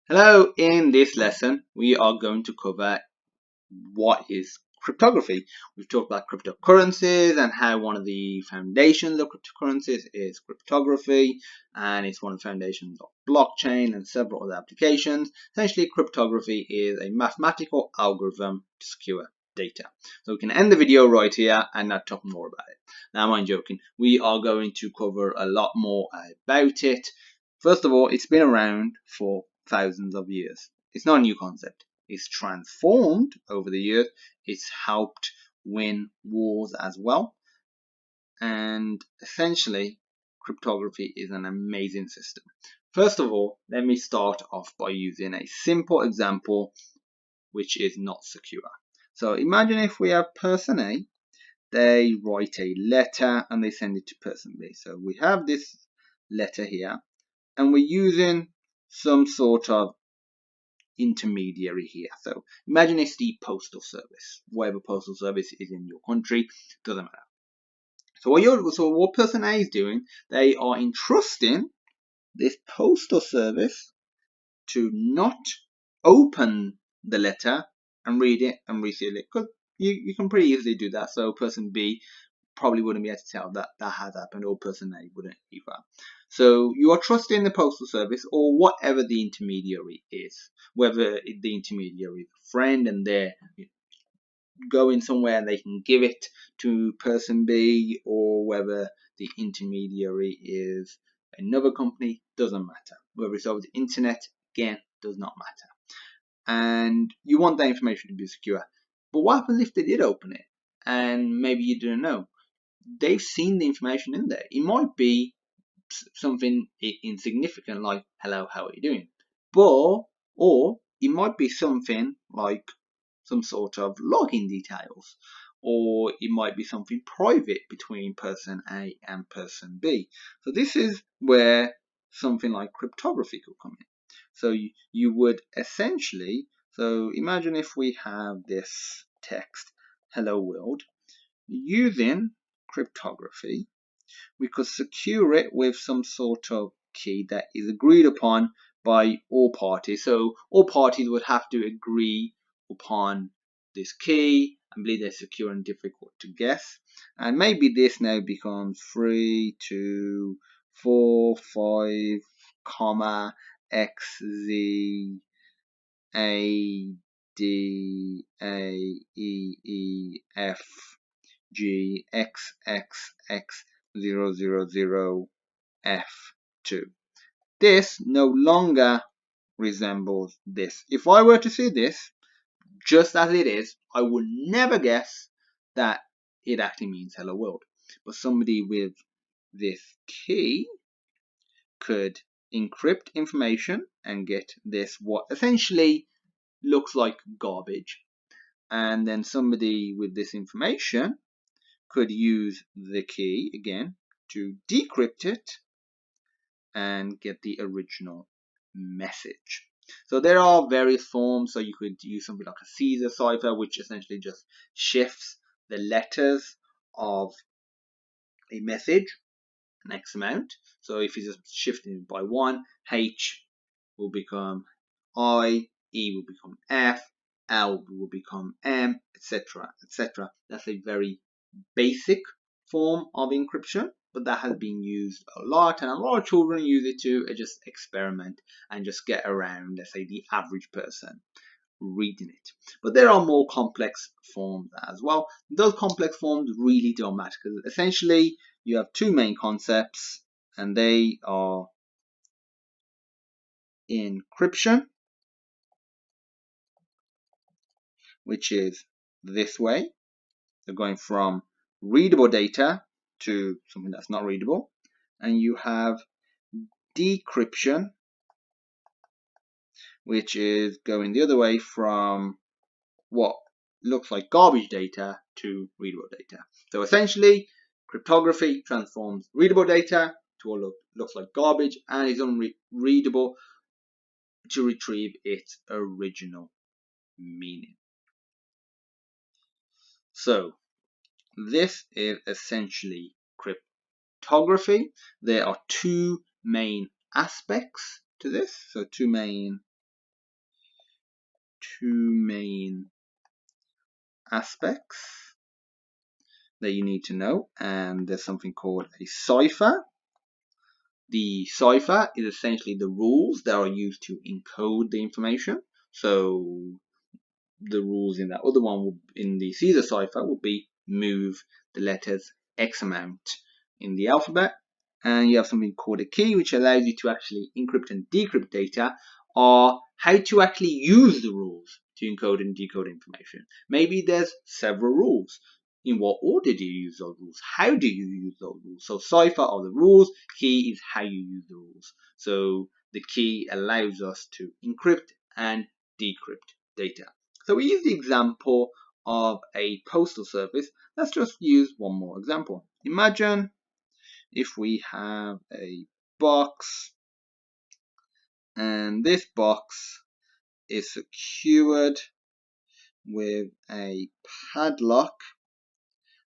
Hello, in this lesson we are going to cover what is cryptography. We've talked about cryptocurrencies and how one of the foundations of cryptocurrencies is cryptography, and it's one of the foundations of blockchain and several other applications. Essentially, cryptography is a mathematical algorithm to secure data. So we can end the video right here and not talk more about it. Now, I'm joking. We are going to cover a lot more about it. First of all, it's been around for thousands of years. It's not a new concept. It's transformed over the years. It's helped win wars as well. And essentially, cryptography is an amazing system. First of all, let me start off by using a simple example which is not secure. So imagine if we have person A, they write a letter and they send it to person B. So we have this letter here and we're using some sort of intermediary here. So imagine it's the postal service, whatever postal service is in your country, doesn't matter. So what person A is doing, they are entrusting this postal service to not open the letter and read it and reseal it, because you can pretty easily do that. So person B probably wouldn't be able to tell that has happened, or person A wouldn't either. So you are trusting the postal service or whatever the intermediary is, whether the intermediary is a friend and they're going somewhere and they can give it to person B, or whether the intermediary is another company, doesn't matter. Whether it's over the internet, again, does not matter. And you want that information to be secure. But what happens if they did open it and maybe you didn't know? They've seen the information in there. It might be something insignificant like, hello, how are you doing? Or it might be something like some sort of login details, or it might be something private between person A and person B. So this is where something like cryptography could come in. So you would essentially, so imagine if we have this text, hello world, using cryptography, we could secure it with some sort of key that is agreed upon by all parties. So all parties would have to agree upon this key and believe they're secure and difficult to guess. And maybe this now becomes 3, 2, 4, 5, comma, X, Z, A, D, A, E, F, G, X, X, X, 000 F2. This no longer resembles this. If I were to see this just as it is, I would never guess that it actually means hello world. But somebody with this key could encrypt information and get this, what essentially looks like garbage. And then somebody with this information could use the key again to decrypt it and get the original message. So there are various forms. So you could use something like a Caesar cipher, which essentially just shifts the letters of a message an X amount. So if you just shift it by 1, H will become I, E will become F, L will become M, etc., etc. That's a very basic form of encryption, but that has been used a lot, and a lot of children use it to just experiment and just get around, let's say, the average person reading it. But there are more complex forms as well. Those complex forms really don't matter, because essentially you have two main concepts, and they are encryption, which is this way. They're going from readable data to something that's not readable. And you have decryption, which is going the other way from what looks like garbage data to readable data. So essentially, cryptography transforms readable data to what looks like garbage and is unreadable to retrieve its original meaning. So this is essentially cryptography. There are two main aspects to this. So two main two main aspects that you need to know, and there's something called a cipher. The cipher is essentially the rules that are used to encode the information. So the rules in that other one, in the Caesar cipher, would be move the letters X amount in the alphabet. And you have something called a key, which allows you to actually encrypt and decrypt data, or how to actually use the rules to encode and decode information. Maybe there's several rules. In what order do you use those rules? How do you use those rules? So cipher are the rules, key is how you use the rules. So the key allows us to encrypt and decrypt data. So we use the example of a postal service. Let's just use one more example. Imagine if we have a box, and this box is secured with a padlock,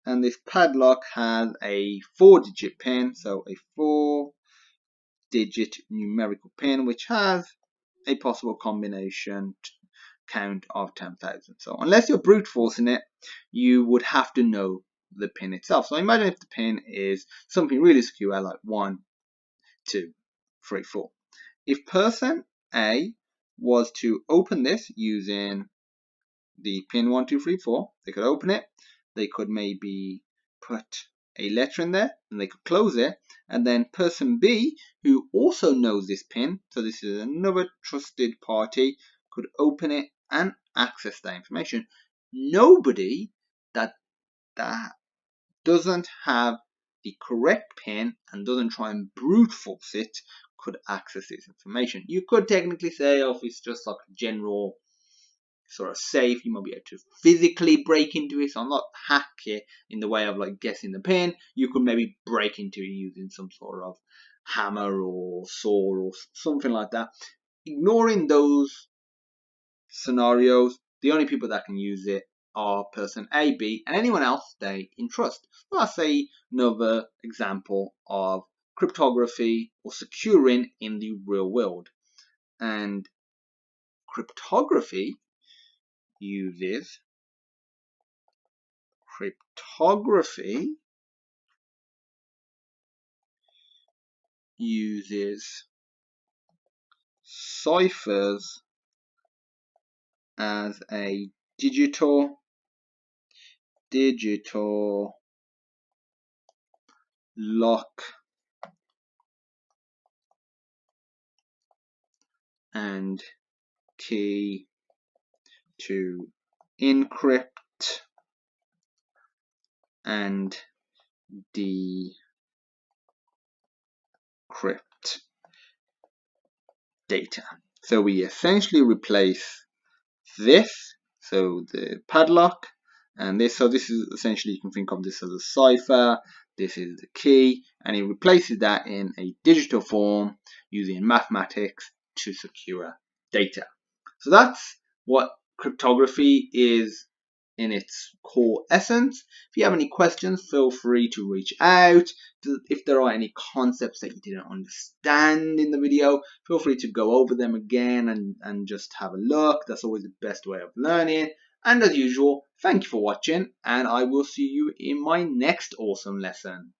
and this padlock has a 4-digit pin, so a 4-digit numerical pin, which has a possible combination count of 10,000. So unless you're brute forcing it, you would have to know the pin itself. So imagine if the pin is something really secure, like 1, 2, 3, 4. If person A was to open this using the pin 1, 2, 3, 4, they could open it. They could maybe put a letter in there, and they could close it. And then person B, who also knows this pin, so this is another trusted party, could open it and access that information. Nobody that doesn't have the correct pin and doesn't try and brute force it could access this information. You could technically say, oh, if it's just like a general sort of safe, you might be able to physically break into it. So I'm not hack it in the way of like guessing the pin. You could maybe break into it using some sort of hammer or saw or something like that. Ignoring those scenarios, the only people that can use it are person A, B, and anyone else they entrust. So that's another example of cryptography or securing in the real world. And cryptography uses ciphers as a digital lock and key to encrypt and decrypt data. So we essentially replace this, so the padlock, and this. So this is essentially, you can think of this as a cipher. This is the key, and it replaces that in a digital form using mathematics to secure data. So that's what cryptography is in its core essence. If you have any questions, feel free to reach out. If there are any concepts that you didn't understand in the video, feel free to go over them again and just have a look. That's always the best way of learning. And as usual, thank you for watching, and I will see you in my next awesome lesson.